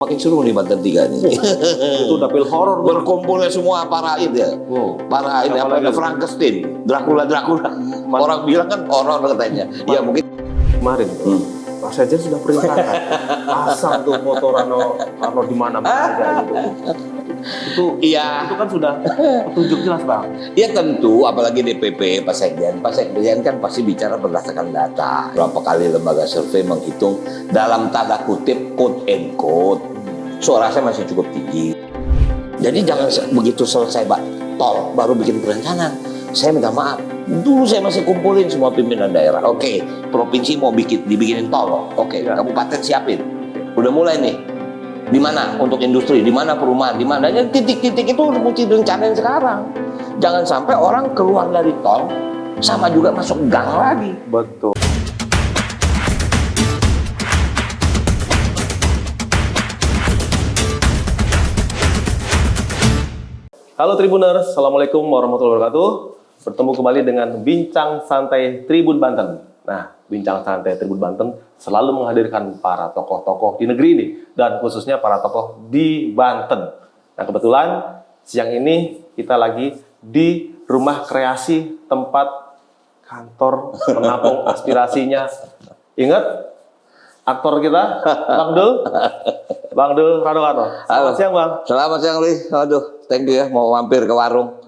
Makin seru nih Banten 3 nih. Itu udah film horor. Berkumpulnya semua para ya. Para ini apa Frankenstein, Dracula. Orang bilang kan horor katanya. Ya mungkin Kemarin Pak Sekjen sudah perintahkan pasang tuh foto Rano di mana-mana aja gitu. Itu kan sudah petunjuk jelas, Bang. ya tentu apalagi DPP Pak Sekjen kan pasti bicara berdasarkan data. Berapa kali lembaga survei menghitung dalam tanda kutip quote and quote. Suara saya masih cukup tinggi. Jadi jangan begitu selesai tol baru bikin perencanaan. Saya minta maaf. Dulu saya masih kumpulin semua pimpinan daerah. Oke, provinsi mau dibikinin tol. Oke, kabupaten siapin. Udah mulai nih. Di mana untuk industri, di mana perumahan, di mana titik-titik itu mesti direncanain sekarang. Jangan sampai orang keluar dari tol sama juga masuk gang lagi. Betul. Halo Tribuners, Assalamualaikum warahmatullahi wabarakatuh. Bertemu kembali dengan Bincang Santai Tribun Banten. Nah, Bincang Santai Tribun Banten selalu menghadirkan para tokoh-tokoh di negeri ini dan khususnya para tokoh di Banten. Nah, kebetulan siang ini kita lagi di rumah kreasi tempat kantor menampung aspirasinya. Ingat aktor kita, Bang Dul Rano. Selamat siang, Bang. Selamat siang, Li. Aduh, thank you ya, mau mampir ke warung.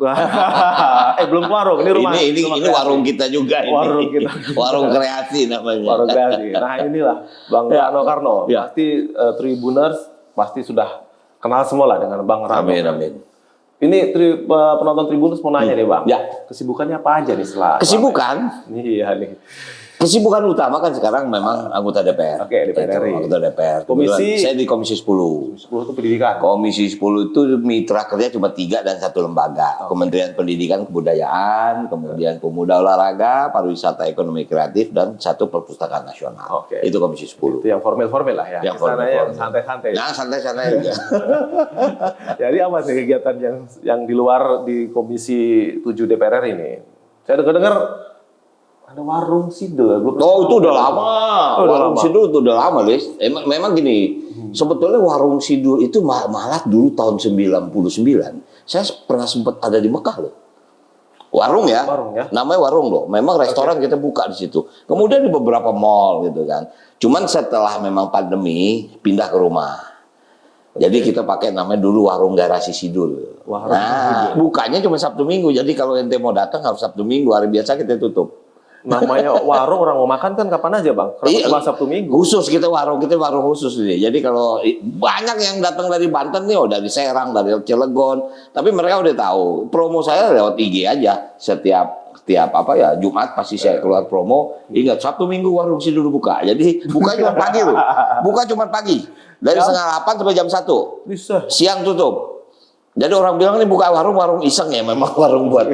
Belum ke warung, ini rumah. Ini warung kita juga ini. Warung kita. Warung kreasi namanya. Warung kreasi. Nah, inilah Bang Rano Karno. Ya. Pasti Tribuners pasti sudah kenal semua lah dengan Bang Rano. Amin. Ini penonton Tribuners mau nanya nih, Bang. Ya. Kesibukannya apa aja nih setelah? Kesibukan? Iya nih. Kesibukan utama kan sekarang memang anggota DPR. Oke, DPR RI. Anggota DPR. Komisi? Saya di Komisi 10. 10 itu pendidikan. Komisi 10 itu mitra kerja cuma 3 dan 1 lembaga. Kementerian Pendidikan Kebudayaan, kemudian Pemuda Olahraga, Pariwisata Ekonomi Kreatif, dan 1 Perpustakaan Nasional. Oke. Itu Komisi 10. Itu yang formal lah ya. Yang formal. Yang santai-santai. Nah, santai-santai aja. Jadi apa sih kegiatan yang di luar di Komisi 7 DPR ini? Saya dengar ada warung sidul. Oh, itu udah lama. Warung lama. Sidul itu udah lama, Lis. Memang gini, sebetulnya warung Sidul itu malah dulu tahun 99. Saya pernah sempat ada di Mekah loh. Warung ya. Namanya warung loh. Memang restoran kita buka di situ. Kemudian di beberapa mall gitu kan. Cuman setelah memang pandemi pindah ke rumah. Jadi kita pakai namanya dulu warung garasi Sidul. Bukanya cuma Sabtu Minggu. Jadi kalau ente mau datang harus Sabtu Minggu. Hari biasa kita tutup. Namanya warung, orang mau makan kan kapan aja, Bang? Cuma Sabtu Minggu. Khusus kita warung khusus nih. Jadi kalau banyak yang datang dari Banten nih, dari Serang, dari Cilegon, tapi mereka udah tahu. Promo saya lewat IG aja. Setiap Jumat pasti saya keluar promo. Ingat Sabtu Minggu warung Sidul buka. Jadi buka cuma pagi loh. Buka cuma pagi. Dari setengah 8 sampai jam 1. Bisa. Siang tutup. Jadi orang bilang ini buka warung iseng ya, memang warung buat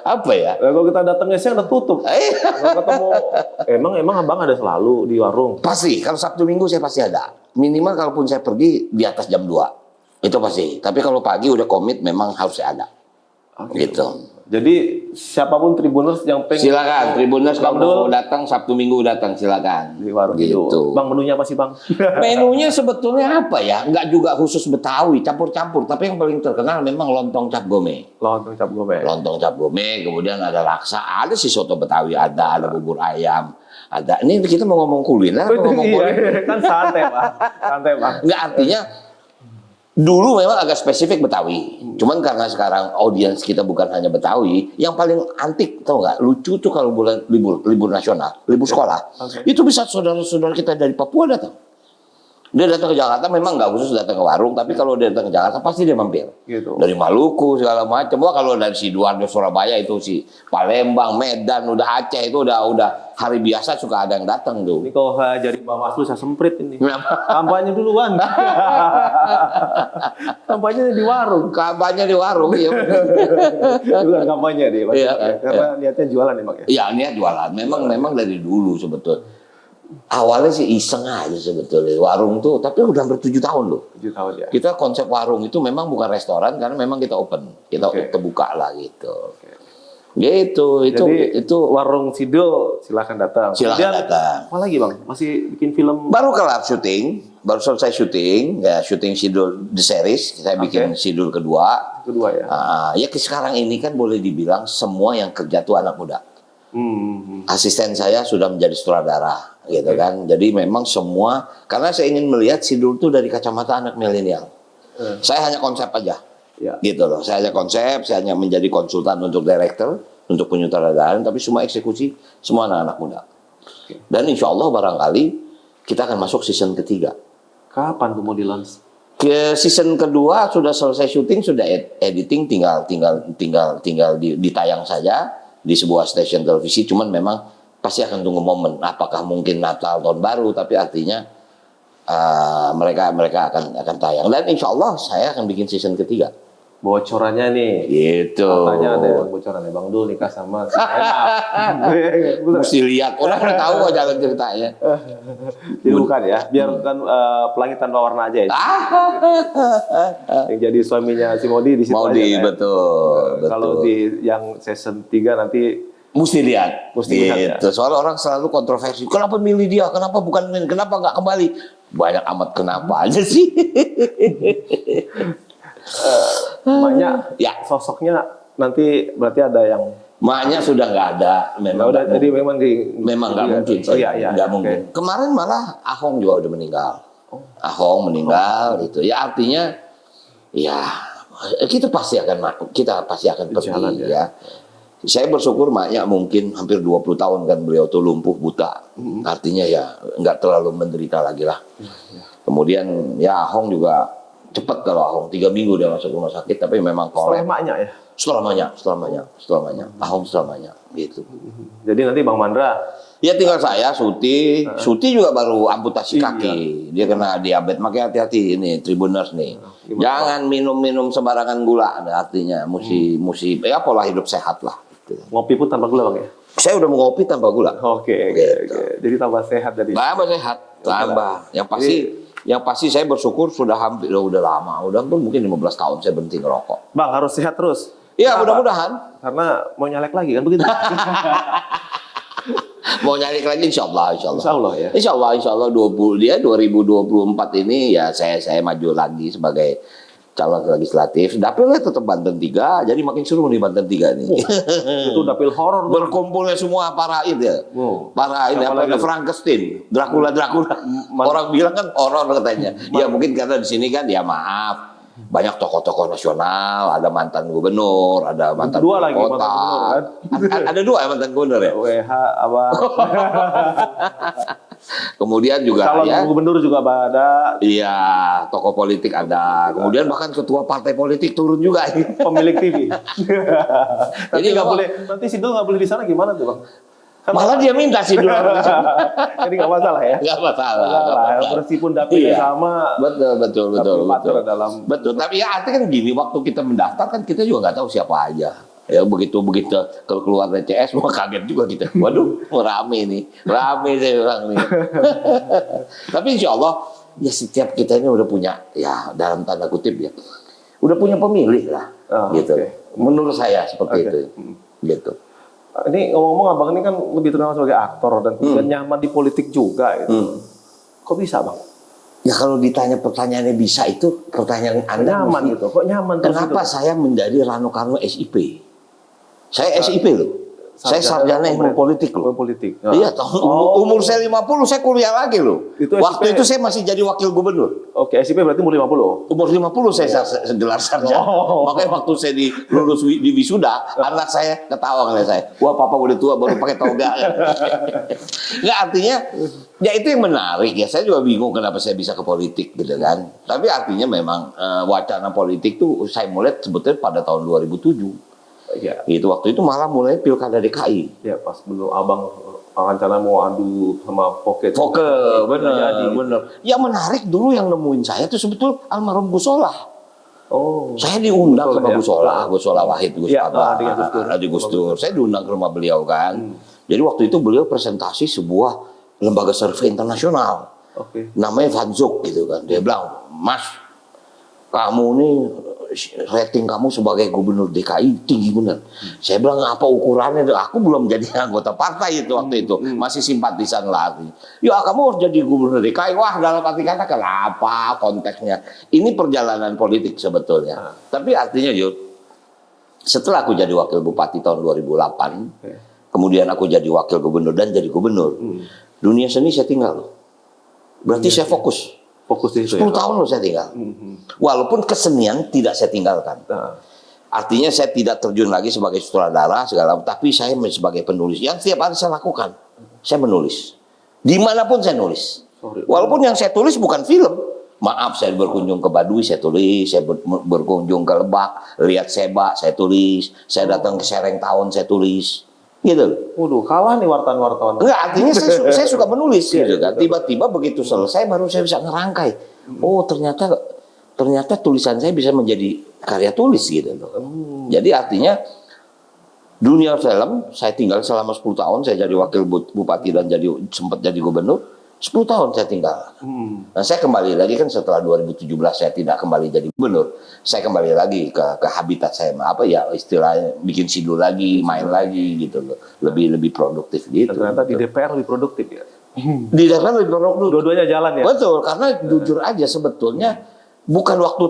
apa ya? Nah, kalau kita datangnya siang udah tutup. Kalau ketemu, emang abang ada selalu di warung? Pasti, kalau Sabtu Minggu saya pasti ada. Minimal kalaupun saya pergi di atas jam 2. Itu pasti. Tapi kalau pagi udah komit memang harus ada. Gitu. Jadi siapapun Tribuners yang pengen, silakan Tribuners kalau mau datang Sabtu Minggu datang silakan di warung gitu. Itu. Bang, menunya apa sih, Bang? Menunya sebetulnya apa ya? Enggak juga khusus Betawi, campur-campur. Tapi yang paling terkenal memang lontong cap gome. Lontong cap gome, kemudian ada laksa, ada si soto Betawi, ada bubur ayam, ada. Ini kita mau ngomong kuliner, kan santai, Bang. Enggak, artinya dulu memang agak spesifik Betawi. Cuman karena sekarang audiens kita bukan hanya Betawi, yang paling antik tau nggak? Lucu tuh kalau bulan libur nasional, libur sekolah. Itu bisa saudara-saudara kita dari Papua datang. Dia datang ke Jakarta memang nggak khusus datang ke warung, tapi kalau dia datang ke Jakarta pasti dia mampir. Gitu. Dari Maluku segala macam. Wah, kalau dari Sidoarjo, Surabaya itu si Palembang, Medan, udah Aceh itu udah hari biasa suka ada yang datang tuh. Ini kalau jadi Bawaslu saya semprit ini. Kampanye duluan. Kampanye di warung. Iya. Bukan kampanye deh, Pak. Iya. Karena niatnya jualan ya, Bang ya. Iya, niat jualan. Memang dari dulu sebetulnya. Awalnya sih iseng aja sebetulnya warung tuh, tapi udah hampir 7 tahun loh. 7 tahun ya. Kita konsep warung itu memang bukan restoran karena memang kita open, kita buka lah gitu. Gitu, Jadi itu warung Sidul silakan datang. silakan Kemudian, datang. apa lagi bang? Masih bikin film? Baru kelar syuting, baru selesai syuting, ya syuting Sidul The Series, saya bikin Sidul kedua. Kedua ya. Ya sekarang ini kan boleh dibilang semua yang kerja tuh anak muda. Asisten saya sudah menjadi sutradara, gitu kan. Jadi memang semua, karena saya ingin melihat Sidul tuh dari kacamata anak milenial. Saya hanya konsep aja. Ya. Gitu loh, saya hanya konsep, saya hanya menjadi konsultan untuk director, untuk penyutradaraan, tapi semua eksekusi semua anak-anak muda. Dan insya Allah barangkali kita akan masuk season ketiga. Kapan tuh mau di-launch? Ke season kedua sudah selesai syuting, sudah editing, tinggal ditayang saja di sebuah stasiun televisi. Cuman memang pasti akan tunggu momen, apakah mungkin Natal tahun baru, tapi artinya mereka akan tayang. Dan insya Allah saya akan bikin season ketiga. Bocorannya nih. Gitu. Katanya ada bocorannya Bang Dul nikah sama si Enak. Mesti lihat, orang udah tahu kok jalan ceritanya. Jadi bukan ya, biar kan pelangi tanpa warna aja ya. Yang jadi suaminya si Modi di situ aja. Maudi, kan? betul. Kalau di yang season 3 nanti Mesti lihat, lihat ya. Soalnya orang selalu kontroversi. Kenapa milih dia? Kenapa bukan Min? Kenapa nggak kembali? Banyak amat kenapa aja sih. maknya Ya. sosoknya nanti berarti ada yang Maknya sudah nggak ada. Memang udah nggak jadi mungkin. Memang nggak mungkin. Oh iya Nggak mungkin. Kemarin malah Ahong juga udah meninggal. Ahong meninggal itu. Ya artinya, ya kita pasti akan pergi Jalan, ya. Saya bersyukur maknya mungkin hampir 20 tahun kan beliau tuh lumpuh buta. Artinya ya nggak terlalu menderita lagi lah. Kemudian ya Ahong juga cepat, kalau Ahong 3 minggu dia masuk rumah sakit, tapi memang setelah kolek. emaknya ya. Setelah Ahong selamanya gitu. Jadi nanti Bang Mandra Ya tinggal saya, Suti juga baru amputasi kaki. Dia kena diabetes, makanya hati-hati ini Tribuners nih. Jangan minum sembarangan gula, artinya mesti ya pola hidup sehat lah. Gitu. ngopi pun tanpa gula Bang ya. Saya udah mengopi tanpa gula. Oke. Jadi tambah sehat jadi. Tambah sehat, tambah. Yang pasti saya bersyukur sudah udah lama, udah mungkin 15 tahun saya berhenti ngerokok. Bang harus sehat terus. Iya, Kenapa? mudah-mudahan. Karena mau nyalek lagi kan begitu. Mau nyari lagi insya Allah ya. Insya Allah 2024 ini ya saya maju lagi sebagai calon legislatif. Dapilnya tetap Banten 3, jadi makin seru nih Banten 3 nih. Itu dapil horor. Berkumpulnya semua para ini ya. Para ini apa Frankenstein, Dracula. Orang bilang kan horor katanya. Ya mungkin karena di sini kan ya maaf. Banyak tokoh-tokoh nasional, ada mantan gubernur, ada mantan dua lagi, kota. mantan gubernur, kan? Ada 2 mantan gubernur ya. WH apa? Kemudian juga calon ya. gubernur juga ada. Iya, tokoh politik ada. Kemudian bahkan ketua partai politik turun juga. Pemilik TV. Jadi nggak memang- boleh. Nanti Sidul nggak boleh di sana gimana tuh Bang? Kan Malah dia minta sih dulu. jadi nggak masalah ya. Nggak masalah. Meskipun dapilnya Iya. sama. Betul. partner dalam. Betul. Tapi ya artinya kan gini, waktu kita mendaftar kan kita juga nggak tahu siapa aja. Ya begitu kalau keluar dari CS wah kaget juga kita. Waduh, rame saya bilang nih. Tapi insya Allah ya setiap kita ini udah punya ya dalam tanda kutip ya udah punya pemilih lah, gitu. Oke. Menurut saya seperti itu, gitu. Ini ngomong-ngomong Abang ini kan lebih terkenal sebagai aktor dan kemudian nyaman di politik juga gitu. Kok bisa Bang? Ya kalau ditanya pertanyaannya bisa itu pertanyaan Anda Nyaman mesti, gitu. Kok nyaman terus kenapa gitu? saya menjadi Rano Karno SIP? Saya SIP loh. Saya sarjana ilmu politik loh. Politik. Iya, umur saya 50 saya kuliah lagi loh. Itu Waktu SIP. itu saya masih jadi wakil gubernur. Oke, SIP berarti umur 50. Umur 50 saya gelar sarjana. Makanya waktu saya lulus di wisuda, anak saya ketawa oleh saya. Wah, papa udah tua baru pakai toga. Nggak, artinya ya itu yang menarik ya. Saya juga bingung kenapa saya bisa ke politik gitu kan. Tapi artinya memang wacana politik tuh saya mulai sebetulnya pada tahun 2007. Iya. Itu waktu itu malah mulai pilkada DKI. Ya pas belum Abang rencana mau adu sama Pocket. Bener. Yang menarik dulu yang nemuin saya tuh sebetulnya almarhum Gus Solah. Oh. Saya diundang Gus sama Solah, ya. Gus Solah Wahid, Gus Ya, Abah, adiknya Gus Dur. adik Gus Dur. Saya diundang ke rumah beliau kan. Jadi waktu itu beliau presentasi sebuah lembaga survei internasional. Oke. Namanya Vanzuk gitu kan. Dia bilang, Mas, kamu nih rating kamu sebagai gubernur DKI tinggi bener. Saya bilang apa ukurannya? Aku belum jadi anggota partai itu waktu itu, masih simpatisan lah. Ya kamu harus jadi gubernur DKI. Wah dalam arti kata kenapa konteksnya? Ini perjalanan politik sebetulnya. Tapi artinya Yud, setelah aku jadi wakil bupati tahun 2008, kemudian aku jadi wakil gubernur dan jadi gubernur. Dunia seni saya tinggal loh. Berarti saya fokus. Fokus di situ 10 tahun loh saya tinggal. Walaupun kesenian tidak saya tinggalkan. Artinya saya tidak terjun lagi sebagai sutradara segala, tapi saya sebagai penulis. Yang setiap hari saya lakukan, saya menulis. Dimanapun saya nulis. Walaupun yang saya tulis bukan film. Maaf, saya berkunjung ke Baduy, saya tulis. Saya berkunjung ke Lebak, lihat Sebak, saya tulis. Saya datang ke Sereng Tahun, saya tulis. Gitu. Waduh, kalah nih wartawan-wartawan. Enggak, artinya saya suka menulis gitu kan. Tiba-tiba begitu selesai baru saya bisa ngerangkai. Oh, ternyata tulisan saya bisa menjadi karya tulis gitu loh. Jadi artinya dunia film saya tinggal selama 10 tahun, saya jadi wakil bupati dan sempat jadi gubernur. 10 tahun saya tinggal. Nah, saya kembali lagi kan setelah 2017 saya tidak kembali jadi gubernur. Saya kembali lagi ke habitat saya, apa ya istilahnya, bikin sidul lagi, main lagi gitu loh. Lebih produktif gitu. Ternyata di DPR lebih produktif ya. Di DPR lebih produktif. Dua-duanya jalan ya. Betul, karena jujur aja sebetulnya bukan waktu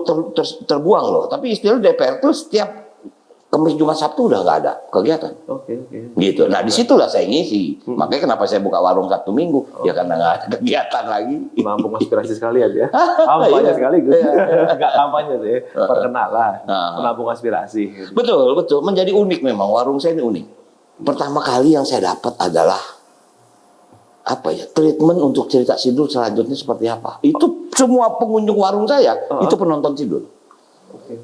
terbuang loh, tapi istilah DPR tuh setiap Kamis, Jumat, Sabtu udah nggak ada kegiatan. Oke. Gitu. Nah disitulah saya ngisi. Makanya kenapa saya buka warung Sabtu Minggu? Ya karena nggak ada kegiatan lagi. Menampung aspirasi sekalian ya. Kampanye sekaligus. Nggak kampanye sih. Perkenalan. Menampung aspirasi. Gitu. Betul. Menjadi unik memang. Warung saya ini unik. Pertama kali yang saya dapat adalah apa ya, treatment untuk cerita sidul selanjutnya seperti apa. Itu semua pengunjung warung saya itu penonton sidul.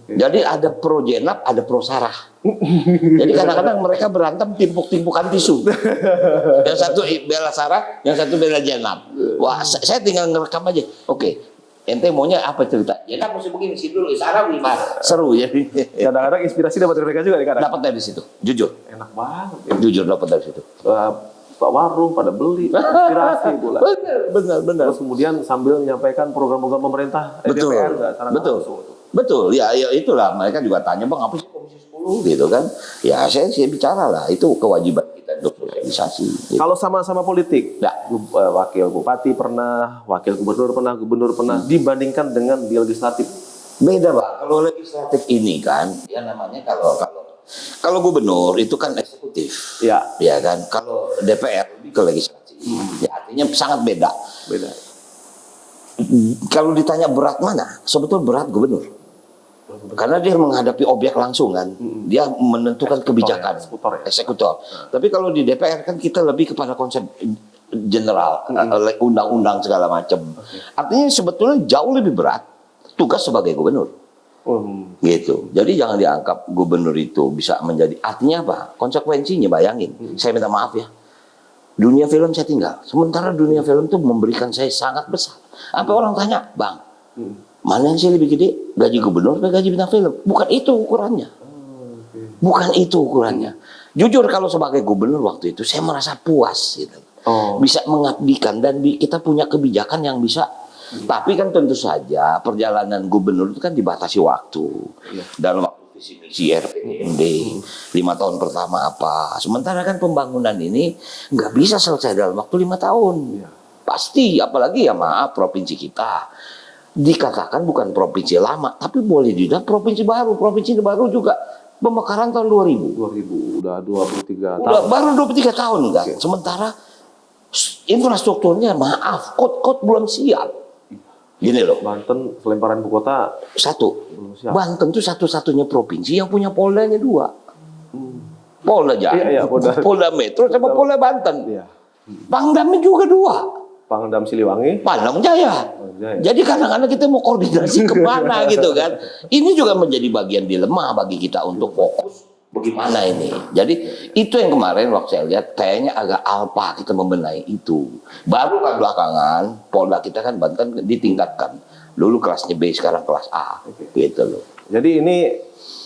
Jadi ada pro Jenab, ada pro Sarah. Jadi kadang-kadang mereka berantem timpuk-timpukan tisu. Yang satu bela Sarah, yang satu bela Jenab. Wah, saya tinggal ngerekam aja. Oke, ente maunya apa cerita? Jenab mesti begini, Sidul, Sarah gimana? Seru ya. Kadang-kadang inspirasi dapat dari mereka juga nih kadang. Dapat dari situ, jujur. Enak banget. Ya. Jujur dapat dari situ. Pak warung pada beli inspirasi pula. Benar. Terus kemudian sambil menyampaikan program-program pemerintah DPR Betul, ya itulah mereka juga tanya, Bang, apa sih Komisi 10 gitu kan? Ya saya bicara lah, itu kewajiban kita untuk sosialisasi. Gitu. Kalau sama-sama politik, ya. Wakil bupati pernah, wakil gubernur pernah, dibandingkan dengan di legislatif. Beda, Pak. Kalau legislatif ini kan, ya namanya kalau gubernur itu kan eksekutif, ya kan. Kalau DPR lebih ke legislatif, ya artinya sangat beda. Kalau ditanya berat mana, sebetulnya berat gubernur. Karena dia menghadapi objek langsung kan, dia menentukan kebijakan, eksekutor. Tapi kalau di DPR kan kita lebih kepada konsep general, undang-undang segala macam. Artinya sebetulnya jauh lebih berat tugas sebagai gubernur. Gitu. Jadi jangan dianggap gubernur itu bisa menjadi, artinya apa? Konsekuensinya bayangin. Saya minta maaf ya. Dunia film saya tinggal. Sementara dunia film itu memberikan saya sangat besar. Apa orang tanya, Bang, mana yang sih lebih gede? Gaji gubernur atau gaji bintang film? Bukan itu ukurannya. Bukan itu ukurannya. Jujur kalau sebagai gubernur waktu itu saya merasa puas gitu. Bisa mengabdikan dan kita punya kebijakan yang bisa. Tapi kan tentu saja perjalanan gubernur itu kan dibatasi waktu. Dalam waktu visi misi RPJMD 5 tahun pertama apa. Sementara kan pembangunan ini nggak bisa selesai dalam waktu 5 tahun. Pasti, apalagi ya maaf provinsi kita dikatakan bukan provinsi lama, tapi boleh dibilang provinsi baru. Provinsi baru juga pemekaran tahun 2000. Udah 23 tahun. Udah baru 23 tahun kan. Sementara infrastrukturnya maaf, kod belum siap. Gini loh. Banten pelemparan ibu kota belum siap. Banten tuh satu-satunya provinsi yang punya poldanya 2. Polda Jaya, Polda Metro sama Polda Banten. Pangdamnya juga 2. Pangdam Siliwangi, Pangdam Jaya. Jadi kadang-kadang kita mau koordinasi kemana gitu kan. Ini juga menjadi bagian dilema bagi kita untuk fokus bagaimana ini. Jadi itu yang kemarin waktu saya lihat kayaknya agak alpa kita membenahi itu. Baru kan belakangan Polda kita kan Banten ditingkatkan. Dulu kelasnya B, sekarang kelas A. Gitu loh. Jadi ini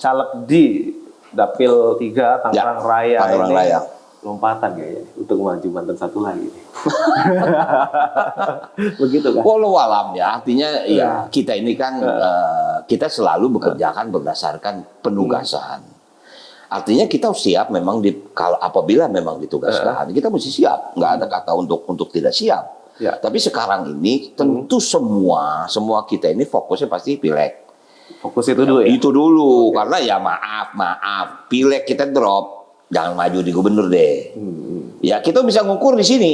caleg di Dapil 3 Tangerang Raya. Tangerang Raya. lompatan kayaknya untuk maju Banten satu lagi. Begitu kan? Walau alam ya, artinya ya kita ini kan kita selalu bekerjakan berdasarkan penugasan. Artinya kita siap memang kalau apabila memang ditugaskan, kita mesti siap. Nggak ada kata untuk tidak siap. Ya. Tapi sekarang ini tentu semua kita ini fokusnya pasti pileg. Fokus itu dulu ya. Itu dulu karena ya maaf, pileg kita drop. Jangan maju di gubernur deh. Ya kita bisa ngukur di sini.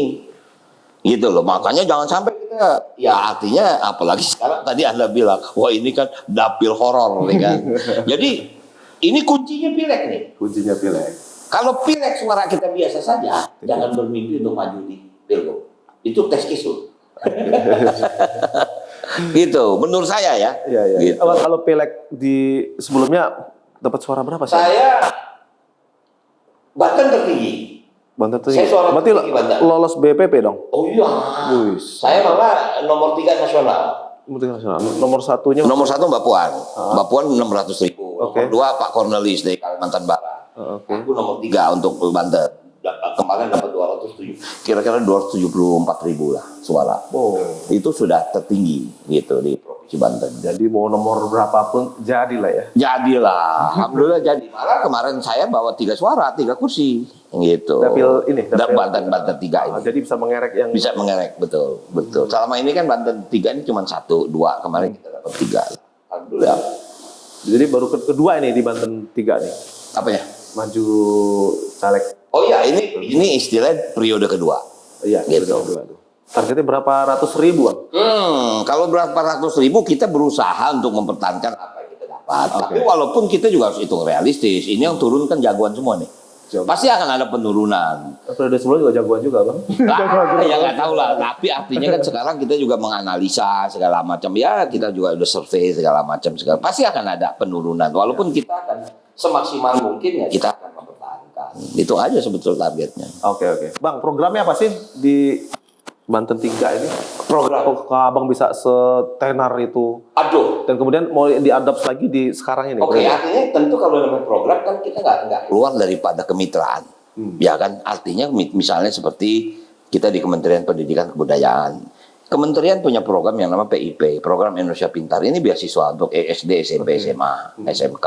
Gitu loh. Makanya jangan sampai kita, ya artinya apalagi sekarang tadi Anda bilang, wah ini kan dapil horor nih kan. Jadi ini kuncinya pileg nih. Kuncinya pileg. Kalau pileg suara kita biasa saja, jangan bermimpi untuk maju di pilgub. Itu tes kisul. Gitu, menurut saya ya. Iya. Gitu. Kalau pileg di sebelumnya dapat suara berapa sih? Saya Banten tertinggi. Banten tuh. Saya suara Berarti tertinggi Banten. lolos BPP dong? Oh iya. Wis. Saya malah nomor 3 nasional. Nomor satunya. Nomor 1 Mbak Puan. Mbak Puan 600.000. Oke. Nomor 2 Pak Cornelis dari Kalimantan Barat. Oke. Aku nomor 3 untuk Banten. Kemarin dapat 207, kira-kira 274.000 lah suara. Oh. Itu sudah tertinggi gitu di Provinsi Banten. Jadi mau nomor berapapun jadilah ya. Jadilah, alhamdulillah jadi. Malah kemarin saya bawa 3 suara, 3 kursi, gitu. Dapil ini, Dan Banten 3 ini. Jadi bisa mengerek yang Bisa mengerek, betul. Selama ini kan Banten 3 ini cuma 1, 2. Kemarin kita dapat 3. Alhamdulillah. Jadi baru kedua ini di Banten 3 nih. Apanya? Maju caleg. Oh iya, ini istilah periode kedua. Iya, Gitu. kedua tuh. Targetnya berapa ratus ribu, Bang? Kalau berapa ratus ribu kita berusaha untuk mempertahankan apa yang kita dapat. Oke. Tapi walaupun kita juga harus hitung realistis. Ini yang turun kan jagoan semua nih. Pasti akan ada penurunan. Periode sebelumnya juga jagoan juga, Bang. Ya nggak tahu lah. Tapi artinya kan sekarang kita juga menganalisa segala macam. Ya kita juga udah survei segala macam. Pasti akan ada penurunan. Walaupun kita akan semaksimal mungkin ya kita akan mempertahankan. Itu aja sebetulnya targetnya. Oke. Bang, programnya apa sih di Banten 3 ini? Program. Kok Abang bisa setenar itu? Aduh. Dan kemudian mau diadapt lagi di sekarang ini? Oke, artinya tentu kalau namanya program kan kita nggak keluar daripada kemitraan. Ya kan, artinya misalnya seperti kita di Kementerian Pendidikan Kebudayaan. Kementerian punya program yang namanya PIP, Program Indonesia Pintar. Ini beasiswa untuk SD, SMP, SMA, SMK.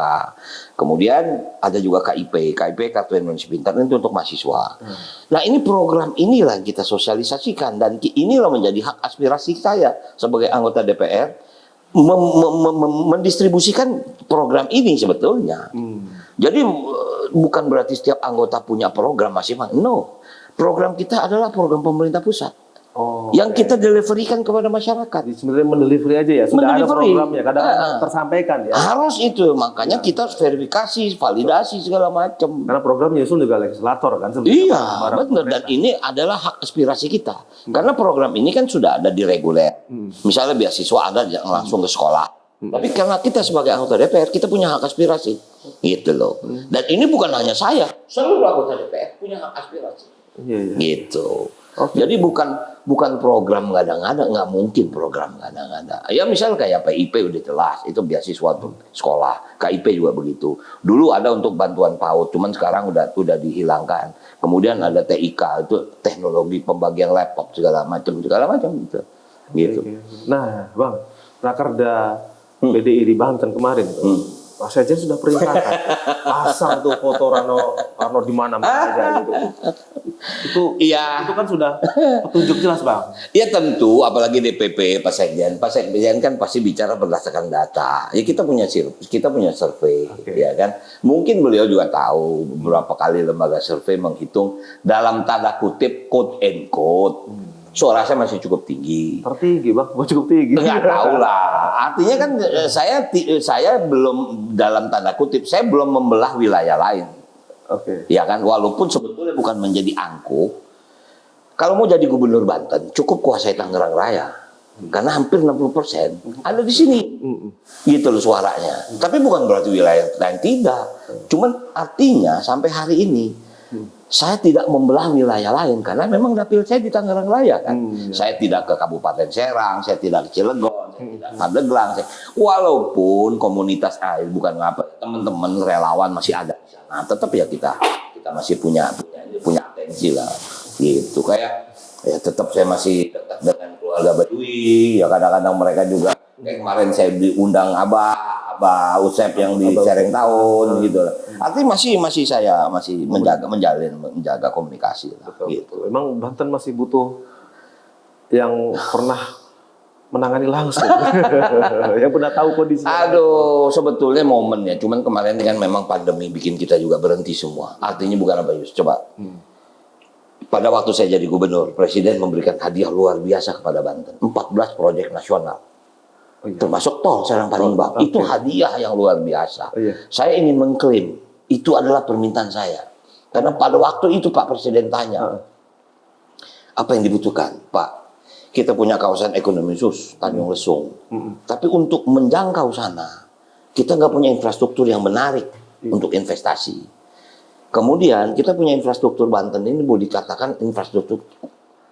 Kemudian ada juga KIP, Kartu Indonesia Pintar itu untuk mahasiswa. Nah ini program inilah yang kita sosialisasikan dan inilah menjadi hak aspirasi saya sebagai anggota DPR mendistribusikan program ini sebetulnya. Jadi bukan berarti setiap anggota punya program masing-masing. No, program kita adalah program pemerintah pusat. Yang kita deliverikan kepada masyarakat. Sebenarnya mendelivery aja ya, sudah ada programnya, kadang tersampaikan ya. Harus itu, makanya kita harus verifikasi, validasi segala macam. Karena program nyusun juga legislator kan sebenarnya. Iya, benar. Dan ini adalah hak aspirasi kita. Karena program ini kan sudah ada di reguler. Misalnya beasiswa ada yang langsung ke sekolah. Tapi karena kita sebagai anggota DPR, kita punya hak aspirasi. Gitu loh. Dan ini bukan hanya saya, seluruh anggota DPR punya hak aspirasi. Iya. Gitu. Jadi bukan program ngada-ngada, nggak mungkin program ngada-ngada. Ya misal kayak PIP udah jelas, itu beasiswa untuk sekolah. KIP juga begitu. Dulu ada untuk bantuan PAUD, cuman sekarang udah dihilangkan. Kemudian ada TIK, itu teknologi pembagian laptop segala macam gitu. Gitu. Nah, Bang, Rakerda PDI di Banten kemarin itu. Mas Ejen sudah perintahkan pasang tuh foto Rano di mana-mana aja gitu. Itu kan sudah petunjuk jelas, Bang. Ya tentu, apalagi DPP Pak Sekjen kan pasti bicara berdasarkan data. Ya kita punya survei, ya kan. Mungkin beliau juga tahu beberapa kali lembaga survei menghitung dalam tanda kutip quote and quote. Suara saya masih cukup tinggi. Tertinggi, Bang. Cukup tinggi. Nggak tahu lah. Artinya kan saya belum dalam tanda kutip, saya belum membelah wilayah lain. Oke. Ya kan, walaupun sebetulnya bukan menjadi angkuh. Kalau mau jadi gubernur Banten, cukup kuasai Tangerang Raya. Karena hampir 60% ada di sini. Gitu loh suaranya. Tapi bukan berarti wilayah lain tidak. Cuman artinya sampai hari ini saya tidak membelah wilayah lain karena memang dapil saya di Tangerang Raya kan. Saya tidak ke Kabupaten Serang, saya tidak ke Cilegon, saya tidak ke Pandeglang. Walaupun komunitas bukan apa, teman-teman relawan masih ada di sana, tetap ya kita masih punya potensi lah gitu. Kayak ya tetap saya masih dekat dengan keluarga Baduy, ya kadang-kadang mereka juga kayak kemarin saya diundang Abah Usep yang di Sereng Tahun gitu lah. Artinya masih saya masih menjaga komunikasi lah, gitu. Emang Banten masih butuh yang pernah menangani langsung, yang pernah tahu kondisi. Aduh, sebetulnya momennya, cuman kemarin kan memang pandemi bikin kita juga berhenti semua. Artinya bukan apa Yus, coba. Pada waktu saya jadi gubernur, Presiden memberikan hadiah luar biasa kepada Banten. 14 proyek nasional. Oh, iya. Termasuk tol Serang Palembang. Okay. Itu hadiah yang luar biasa. Oh, iya. Saya ingin mengklaim, itu adalah permintaan saya. Karena pada waktu itu Pak Presiden tanya, apa yang dibutuhkan? Pak, kita punya kawasan ekonomi khusus, Tanjung Lesung. Tapi untuk menjangkau sana, kita nggak punya infrastruktur yang menarik untuk investasi. Kemudian kita punya infrastruktur Banten ini boleh dikatakan infrastruktur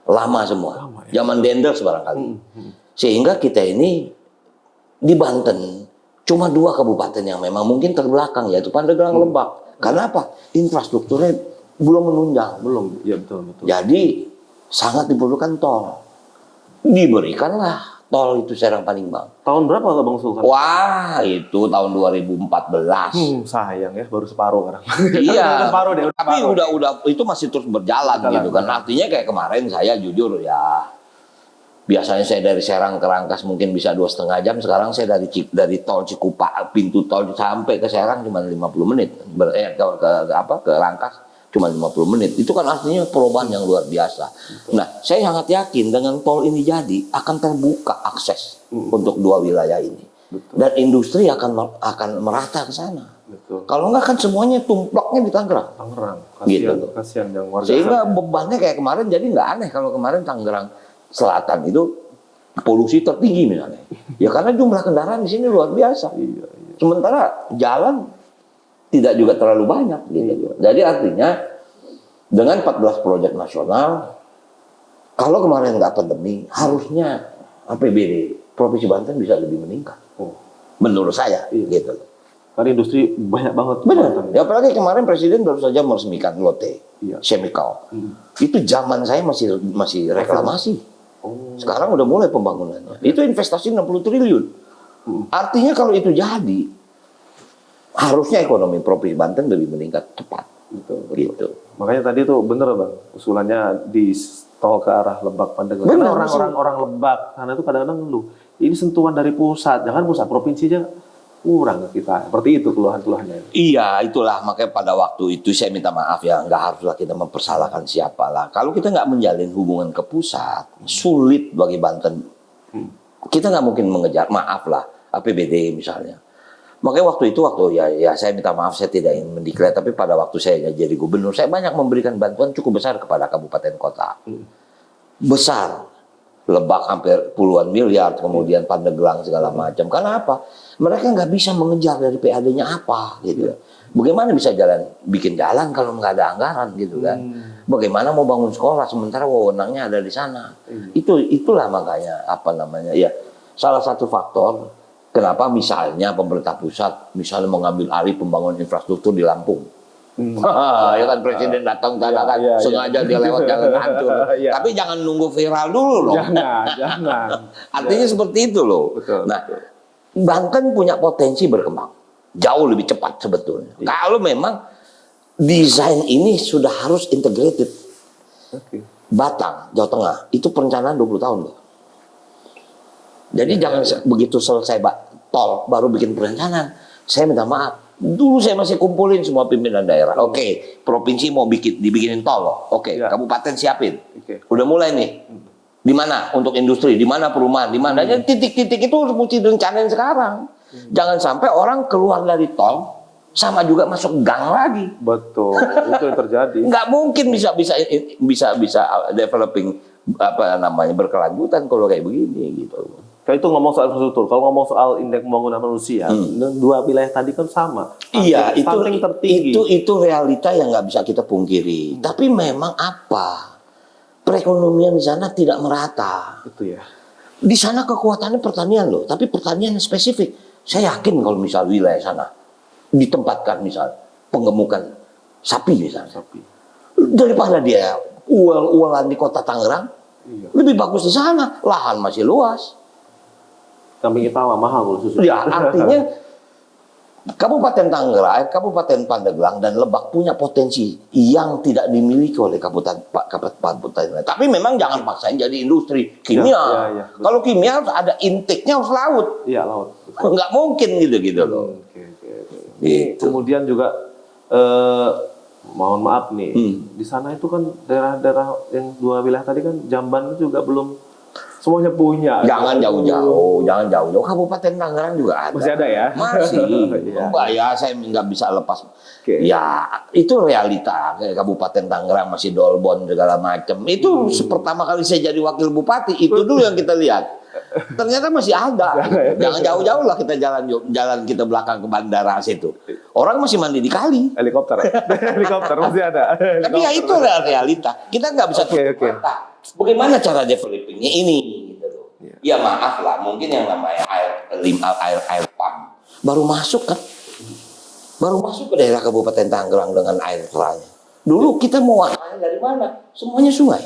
lama semua, zaman Dendels barangkali. Sehingga kita ini di Banten cuma 2 kabupaten yang memang mungkin terbelakang, yaitu Pandeglang, Lebak. Karena apa? Infrastrukturnya belum menunjang, belum. Ya betul. Jadi sangat diperlukan tol. Diberikanlah tol itu Serang Palembang. Tahun berapa Bang Sultan? Wah, itu tahun 2014. Sayang ya, baru separuh sekarang. Iya, separuh deh. tapi udah itu masih terus berjalan gitu kan. Artinya kayak kemarin saya jujur ya, biasanya saya dari Serang ke Rangkas mungkin bisa 2,5 jam. Sekarang saya dari tol Cikupa, pintu tol sampai ke Serang cuma 50 menit. Ke Rangkas cuma 50 menit. Itu kan artinya perubahan yang luar biasa. Betul. Nah, saya sangat yakin dengan tol ini jadi akan terbuka akses untuk 2 wilayah ini. Betul. Dan industri akan merata ke sana. Betul. Kalau enggak kan semuanya tumploknya di Tangerang. Kasihan yang warga. Sehingga bebannya kayak kemarin jadi nggak aneh kalau kemarin Tangerang Selatan itu polusi tertinggi misalnya. Ya karena jumlah kendaraan di sini luar biasa. Iya. Sementara jalan tidak juga terlalu banyak gitu. Jadi artinya dengan 14 proyek nasional, kalau kemarin nggak pandemi, harusnya APBD Provinsi Banten bisa lebih meningkat. Menurut saya, gitu. Karena industri banyak banget. Benar. Ya, apalagi kemarin Presiden baru saja meresmikan Lotte, Chemical. Itu zaman saya masih reklamasi. Sekarang udah mulai pembangunannya. Itu investasi 60 triliun. Artinya kalau itu jadi, harusnya ekonomi Provinsi Banten lebih meningkat cepat. Gitu. Makanya tadi tuh bener Bang, usulannya di tol ke arah Lebak Pandeglang. Karena orang Lebak karena itu kadang-kadang ngeluh, ini sentuhan dari pusat, jangan pusat, provinsi aja kurang ke kita. Seperti itu keluhan-keluhannya. Iya, itulah makanya pada waktu itu saya minta maaf ya, nggak haruslah kita mempersalahkan siapa lah. Kalau kita nggak menjalin hubungan ke pusat, sulit bagi Banten. Kita nggak mungkin mengejar, maaf lah, APBD misalnya. Makanya waktu ya saya minta maaf, saya tidak ingin mendeklar, tapi pada waktu saya jadi gubernur, saya banyak memberikan bantuan cukup besar kepada kabupaten kota. Besar. Lebak hampir puluhan miliar, kemudian Pandeglang segala macam. Karena apa? Mereka nggak bisa mengejar dari PAD-nya apa, gitu. Bagaimana bisa bikin jalan kalau nggak ada anggaran, gitu kan? Bagaimana mau bangun sekolah sementara wewenangnya ada di sana? Itulah makanya ya salah satu faktor. Kenapa misalnya pemerintah pusat misalnya mengambil alih pembangunan infrastruktur di Lampung? Ya kan Presiden datang sengaja dia lewat jalan hancur. Tapi jangan nunggu viral dulu loh. Jangan. Artinya seperti itu loh. Betul, Banten punya potensi berkembang jauh lebih cepat sebetulnya. Kalau memang desain ini sudah harus integrated. Batang, Jawa Tengah itu perencanaan 20 tahun loh. Jadi jangan begitu selesai tol baru bikin perencanaan. Saya minta maaf. Dulu saya masih kumpulin semua pimpinan daerah. Oke, provinsi mau dibikinin tol loh. Oke, kabupaten siapin. Udah mulai nih. Di mana untuk industri, di mana perumahan, di mana. Jadi titik-titik itu mesti direncanain sekarang. Jangan sampai orang keluar dari tol sama juga masuk gang lagi. Betul, itu yang terjadi. Nggak mungkin bisa developing berkelanjutan kalau kayak begini gitu. Kalau itu ngomong soal infrastruktur, kalau ngomong soal indeks pembangunan manusia, 2 wilayah tadi kan sama. Iya, tertinggi. Itu realita yang nggak bisa kita pungkiri. Tapi memang perekonomian di sana tidak merata. Itu ya. Di sana kekuatannya pertanian loh, tapi pertanian yang spesifik. Saya yakin kalau misal wilayah sana ditempatkan misal penggemukan sapi misalnya. Daripada dia ual-ualan di kota Tangerang, lebih bagus di sana. Lahan masih luas. Kambing hitam mahal kalau susu. Ya, artinya Kabupaten Tangerang, Kabupaten Pandeglang dan Lebak punya potensi yang tidak dimiliki oleh kabupaten lain. Tapi memang jangan paksain jadi industri kimia. Ya. Kalau kimia harus ada intake-nya harus laut. Iya, laut. Nggak mungkin gitu loh. Oke. Gitu. Kemudian juga mohon maaf nih, di sana itu kan daerah-daerah yang dua wilayah tadi kan Jamban itu juga belum semuanya punya. Jangan jauh-jauh. Kabupaten Tangerang juga ada. Masih ada ya? Masih. Iya. Enggak ya, saya nggak bisa lepas. Oke. Ya, itu realita. Kayak Kabupaten Tangerang masih dolbon segala macam. Itu pertama kali saya jadi wakil bupati, itu dulu yang kita lihat. Ternyata masih ada. Jangan jauh-jauh lah kita jalan kita belakang ke bandara situ. Orang masih mandi di kali. Helikopter. Helikopter masih ada. Tapi ya itu realita. Kita nggak bisa Oke. mata. Bagaimana cara developingnya ini? Gitu loh. Ya maaf lah, mungkin yang namanya air pump baru masuk kan, baru masuk ke daerah Kabupaten Tangerang dengan air kerannya. Dulu kita mau air dari mana? Semuanya sungai.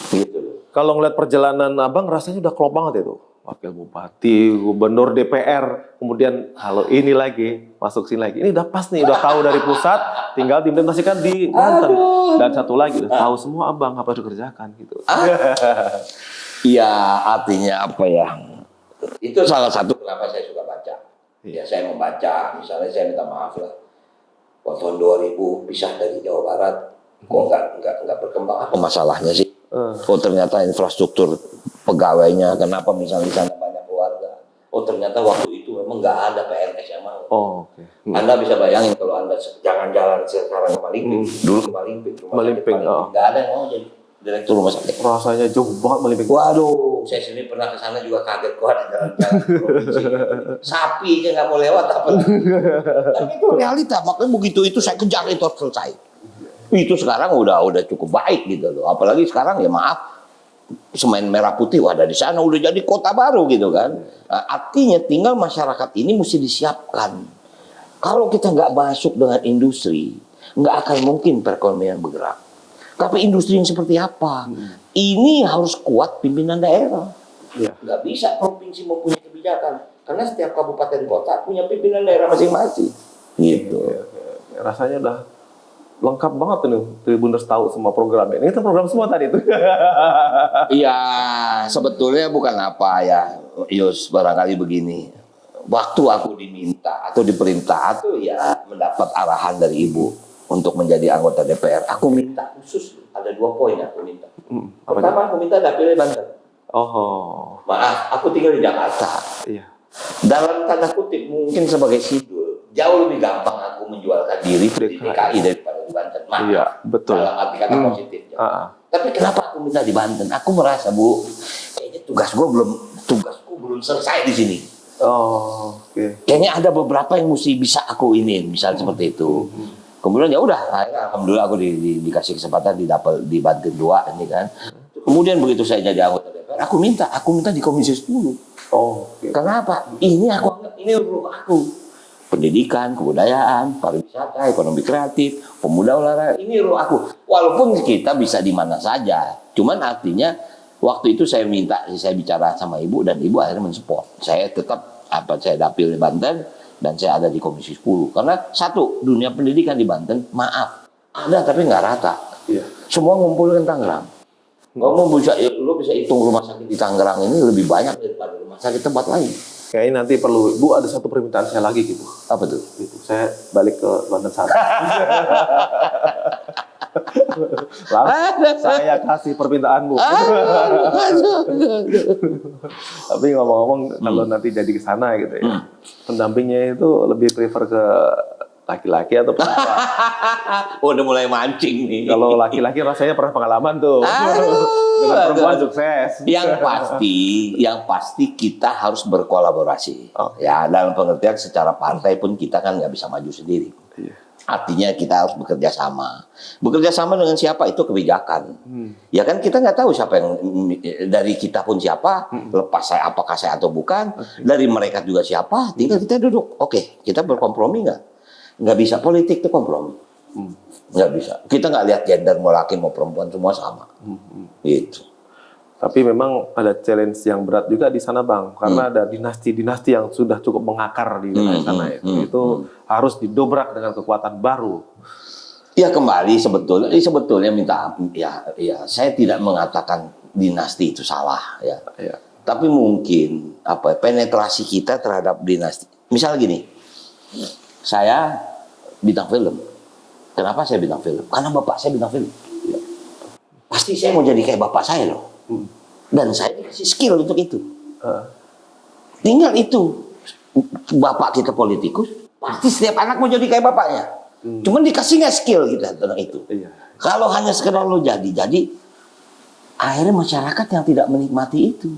Gitu loh. Kalau ngeliat perjalanan abang rasanya udah klop banget itu. Wakil bupati, gubernur, DPR, kemudian kalau ini lagi masuk sini lagi, ini udah pas nih, udah tahu dari pusat, tinggal diimplementasikan di Banten. Dan satu lagi udah tahu semua abang apa yang dikerjakan gitu. Iya, artinya apa ya? Itu salah satu kenapa saya suka baca. Ya saya membaca, misalnya saya minta maaf lah. Waktu tahun 2000 pisah dari Jawa Barat, kok nggak berkembang, apa masalahnya sih? Oh ternyata infrastruktur pegawainya, kenapa misalnya di sana banyak keluarga? Oh ternyata waktu itu memang nggak ada PNS yang mau. Oh, oke. Anda bisa bayangin kalau Anda jangan jalan sekarang ke Malingping, dulu ke Malingping, nggak ada yang mau jadi direktur rumah sakit. Rasanya jauh banget Malingping. Waduh, saya sendiri pernah ke sana juga kaget kok ada jalan-jalan provinsi. Sapi aja nggak mau lewat apa. Tapi itu realita, makanya begitu itu saya kejar itu harus selesai. Itu sekarang udah cukup baik gitu loh. Apalagi sekarang ya maaf, semen merah putih ada di sana udah jadi kota baru gitu kan. Nah, artinya tinggal masyarakat ini mesti disiapkan. Kalau kita nggak masuk dengan industri, nggak akan mungkin perekonomian bergerak. Tapi industri yang seperti apa? Ini harus kuat pimpinan daerah. Nggak bisa provinsi mempunyai kebijakan. Karena setiap kabupaten kota punya pimpinan daerah masing-masing. Gitu. Rasanya udah lengkap banget tuh Tribuners tahu semua program ini. Itu program semua tadi tuh. Iya, sebetulnya bukan apa ya, Yus, barangkali begini. Waktu aku diminta atau diperintah atau ya mendapat arahan dari ibu untuk menjadi anggota DPR, aku minta khusus ada 2 poin yang aku minta. Pertama, aku minta dapilnya Banten. Oh. Maaf, aku tinggal di Jakarta. Iya. Dalam tanda kutip mungkin sebagai sidul, jauh lebih gampang aku menjualkan diri di DKI daripada di Banten. Maaf, iya, betul. dalam arti kata positif. Tapi kenapa aku minta di Banten? Aku merasa, Bu, kayaknya tugasku belum selesai di sini. Oh, oke. Kayaknya ada beberapa yang mesti bisa aku iniin, misalnya seperti itu. Kemudian ya udah, alhamdulillah aku dikasih kesempatan di Banten 2 ini kan. Kemudian begitu saya jadi anggota DPR, aku minta di Komisi 10. Oh, okay. Kenapa? Ini aku anggap ini urut aku. Pendidikan, kebudayaan, pariwisata, ekonomi kreatif, pemuda olahraga, ini urut aku. Walaupun kita bisa di mana saja, cuman artinya waktu itu saya bicara sama ibu dan ibu akhirnya mensupport. Saya tetap saya dapil di Banten dan saya ada di Komisi 10. Karena satu, dunia pendidikan di Banten, maaf, ada tapi nggak rata. Iya. Semua ngumpulkan Tangerang. Kamu lu bisa hitung rumah sakit di Tangerang ini lebih banyak daripada rumah sakit tempat lain. Kayaknya nanti perlu, Bu, ada satu permintaan saya lagi gitu. Apa tuh? Gitu. Saya balik ke Banten sana. Langsung saya kasih permintaanmu. Tapi ngomong-ngomong, kalau nanti jadi ke sana gitu ya, pendampingnya itu lebih prefer ke laki-laki atau perempuan? Udah mulai mancing nih. Kalau laki-laki rasanya pernah pengalaman tuh. Dengan perempuan sukses. Yang pasti kita harus berkolaborasi. Ya, dalam pengertian secara partai pun kita kan nggak bisa maju sendiri. Iya. Artinya kita harus bekerja sama. Bekerja sama dengan siapa itu kebijakan. Ya kan kita nggak tahu siapa yang dari kita pun siapa, lepas apakah saya atau bukan, dari mereka juga siapa, tinggal kita duduk. Oke, kita berkompromi nggak? Nggak bisa, politik itu kompromi. Nggak bisa. Kita nggak lihat gender, mau laki mau perempuan, semua sama. Gitu. Tapi memang ada challenge yang berat juga di sana Bang, karena ada dinasti-dinasti yang sudah cukup mengakar di wilayah sana itu harus didobrak dengan kekuatan baru. Ya kembali sebetulnya minta ya saya tidak mengatakan dinasti itu salah ya. Ya. Tapi mungkin penetrasi kita terhadap dinasti. Misal gini. Saya bintang film. Kenapa saya bintang film? Karena bapak saya bintang film. Ya. Pasti saya mau jadi kayak bapak saya loh. Dan saya dikasih skill untuk itu. Tinggal itu. Bapak kita politikus, pasti setiap anak mau jadi kayak bapaknya. Cuman dikasih nggak skill kita tentang itu. Iya. Kalau hanya sekedar lo jadi, akhirnya masyarakat yang tidak menikmati itu.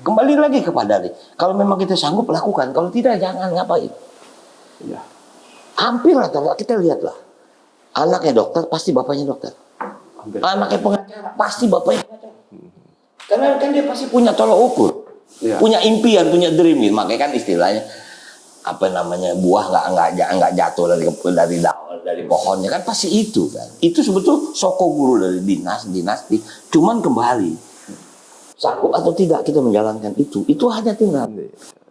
Kembali lagi kepada nih. Kalau memang kita sanggup lakukan, kalau tidak jangan ngapain. Iya. Hampir rata-rata kita lihatlah. Anaknya dokter, pasti bapaknya dokter. Anaknya pengacara, pasti bapaknya pengacara. Karena kan dia pasti punya tolok ukur. Iya. Punya impian, punya dream. Makanya kan istilahnya buah nggak jatuh dari pohonnya kan pasti itu kan. Itu sebetulnya soko guru dari dinasti. Cuman kembali sanggup atau tidak kita menjalankan itu hanya tinggal.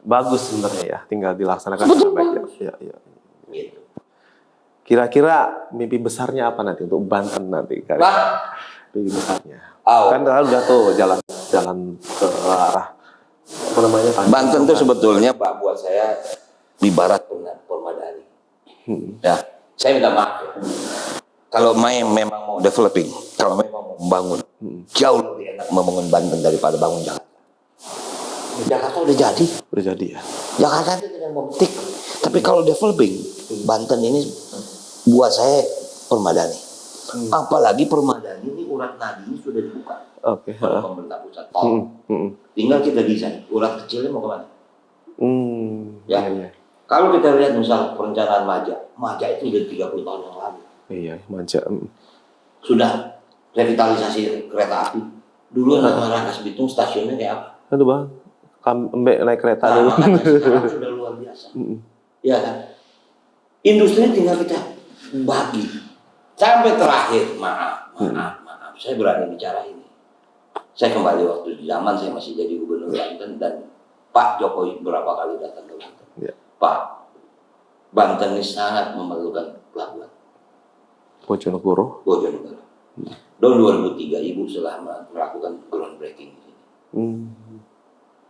Bagus sebenarnya ya, tinggal dilaksanakan. Betul. Ya. Gitu. Kira-kira mimpi besarnya apa nanti untuk Banten nanti? Mimpi besarnya. Kan udah tuh jalan ke arah apa namanya? Banten tuh sebetulnya Pak buat saya ibarat permadani. Ya, saya minta maaf ya. Kalau memang mau developing, kalau memang mau membangun, jauh lebih enak membangun Banten daripada bangun Jakarta. Jakarta udah jadi. Udah jadi ya. Jakarta itu tinggal memetik. Tapi kalau developing, Banten ini buat saya permadani. Apalagi permadani ini urat nadinya sudah dibuka oleh pemerintah pusat. Tinggal kita desain urat kecilnya mau kemana. Ya. Kalau kita lihat misal perencanaan Maja itu udah 30 tahun yang lalu. Iya, Maja. Sudah revitalisasi kereta api. Dulu Rangkas Bitung stasiunnya kayak apa? Aduh Bang, Mbak naik kereta dulu. Sekarang sudah luar biasa. Iya kan? Industrinya tinggal kita bagi. Sampai terakhir, maaf. Saya berani bicara ini. Saya kembali waktu di zaman saya masih jadi gubernur Banten dan Pak Jokowi berapa kali datang ke Banten. Ya. Pak, Banten ini sangat memerlukan pelabuhan. Bojonegoro. Tahun 2003 Ibu telah melakukan groundbreaking di sini.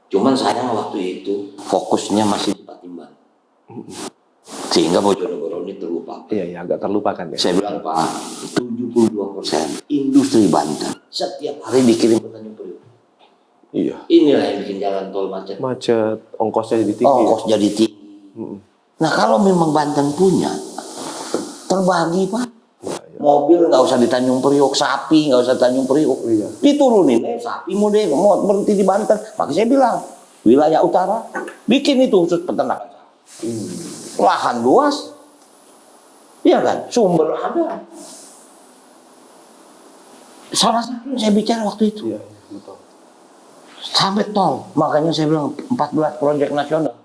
Cuman sayang waktu itu fokusnya masih di Patimban. Sehingga Bojonegoro ini terlupakan. Iya, agak terlupakan ya. Saya bilang Pak, 72% industri Banten setiap hari dikirim ke Tanjung Priok. Iya. Inilah yang bikin jalan tol macet. Ongkosnya jadi tinggi. Ongkos jadi tinggi. Nah kalau memang Banten punya, terbagi Pak. Ya. Mobil nggak usah di Tanjung Priok, sapi nggak usah Tanjung Priok. Iya. Diturunin, sapi mau berhenti di Banten. Makanya saya bilang, wilayah utara bikin itu khusus peternakan. Lahan luas, iya kan, sumber ada. Salah satu saya bicara waktu itu. Iya, betul. Sampai tol, makanya saya bilang 14 proyek nasional.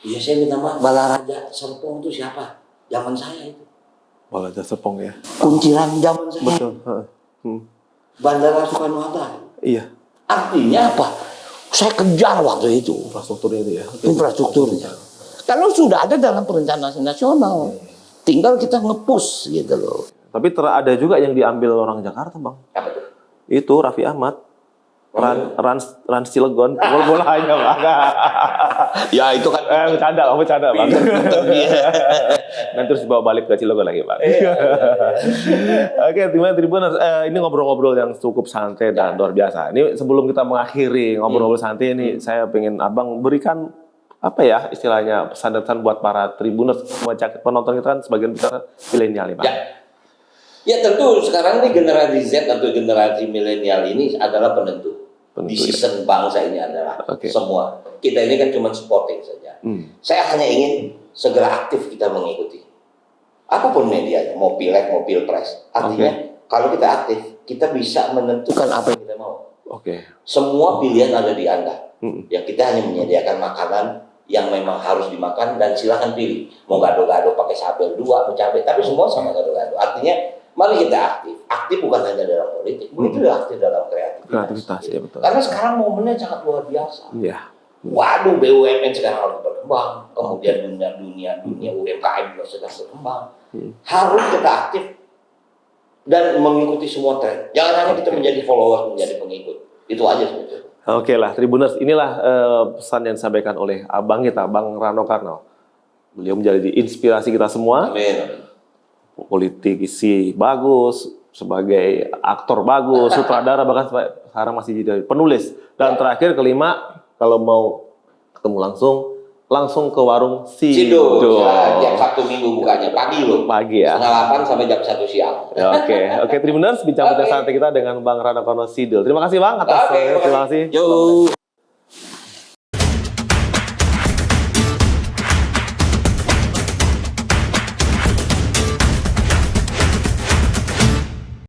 Iya saya minta maaf, Balaraja Serpong itu siapa? Zaman saya itu. Balaraja Serpong ya. Kunciran zaman saya. Betul. Bandara Soekarno-Hatta. Iya. Artinya apa? Saya kejar waktu itu. Infrastrukturnya itu ya. Infrastrukturnya. Kalau sudah ada dalam perencanaan nasional, tinggal kita nge-push gitu loh. Tapi ada juga yang diambil orang Jakarta Bang. Apa tuh? Itu Raffi Ahmad. Rans Cilegon, bolanya Bang. Ya itu kan bercanda Bang. Dan terus dibawa balik ke Cilegon lagi Bang. Oke, gimana Tribuners? Ini ngobrol-ngobrol yang cukup santai dan luar biasa. Ini sebelum kita mengakhiri ngobrol-ngobrol santai ini, saya pengen Abang berikan apa ya istilahnya pesan-pesan buat para Tribuners, penonton kita kan sebagian besar milenial nih Bang. Ya tentu sekarang ini generasi Z atau generasi milenial ini adalah penentu. Decision bangsa ini adalah semua. Kita ini kan cuma supporting saja. Saya hanya ingin segera aktif kita mengikuti. Apapun medianya, mau pileg, mau pilpres. Artinya kalau kita aktif, kita bisa menentukan apa yang kita mau. Semua pilihan ada di Anda. Ya kita hanya menyediakan makanan yang memang harus dimakan dan silahkan pilih. Mau gado-gado pakai sambal 2, mau cabai, tapi semua sama gado-gado. Artinya mari kita aktif. Aktif bukan hanya dalam politik, itu juga aktif dalam Kreativitas, ya betul. Karena sekarang momennya sangat luar biasa. Iya. Waduh, BUMN sekarang harus berkembang, kemudian dunia UMKM juga sedang berkembang. Harus kita aktif dan mengikuti semua tren. Jangan hanya kita menjadi follower, menjadi pengikut. Itu aja sebetulnya. Oke lah, Tribuners, inilah pesan yang disampaikan oleh abang kita, Bang Rano Karno. Beliau menjadi inspirasi kita semua. Amin. Politisi bagus, sebagai aktor bagus, sutradara, bahkan sekarang masih jadi penulis. Dan terakhir, kelima, kalau mau ketemu langsung ke warung Sido. Sido. Tiap Sabtu Minggu bukanya, pagi loh. Pagi ya. Setengah 8 sampai jam 1 siang. Oke, Tribuners, bincang-bincang santai kita dengan Bang Rano Karno Sido. Terima kasih Bang atas terima kasih. Yo.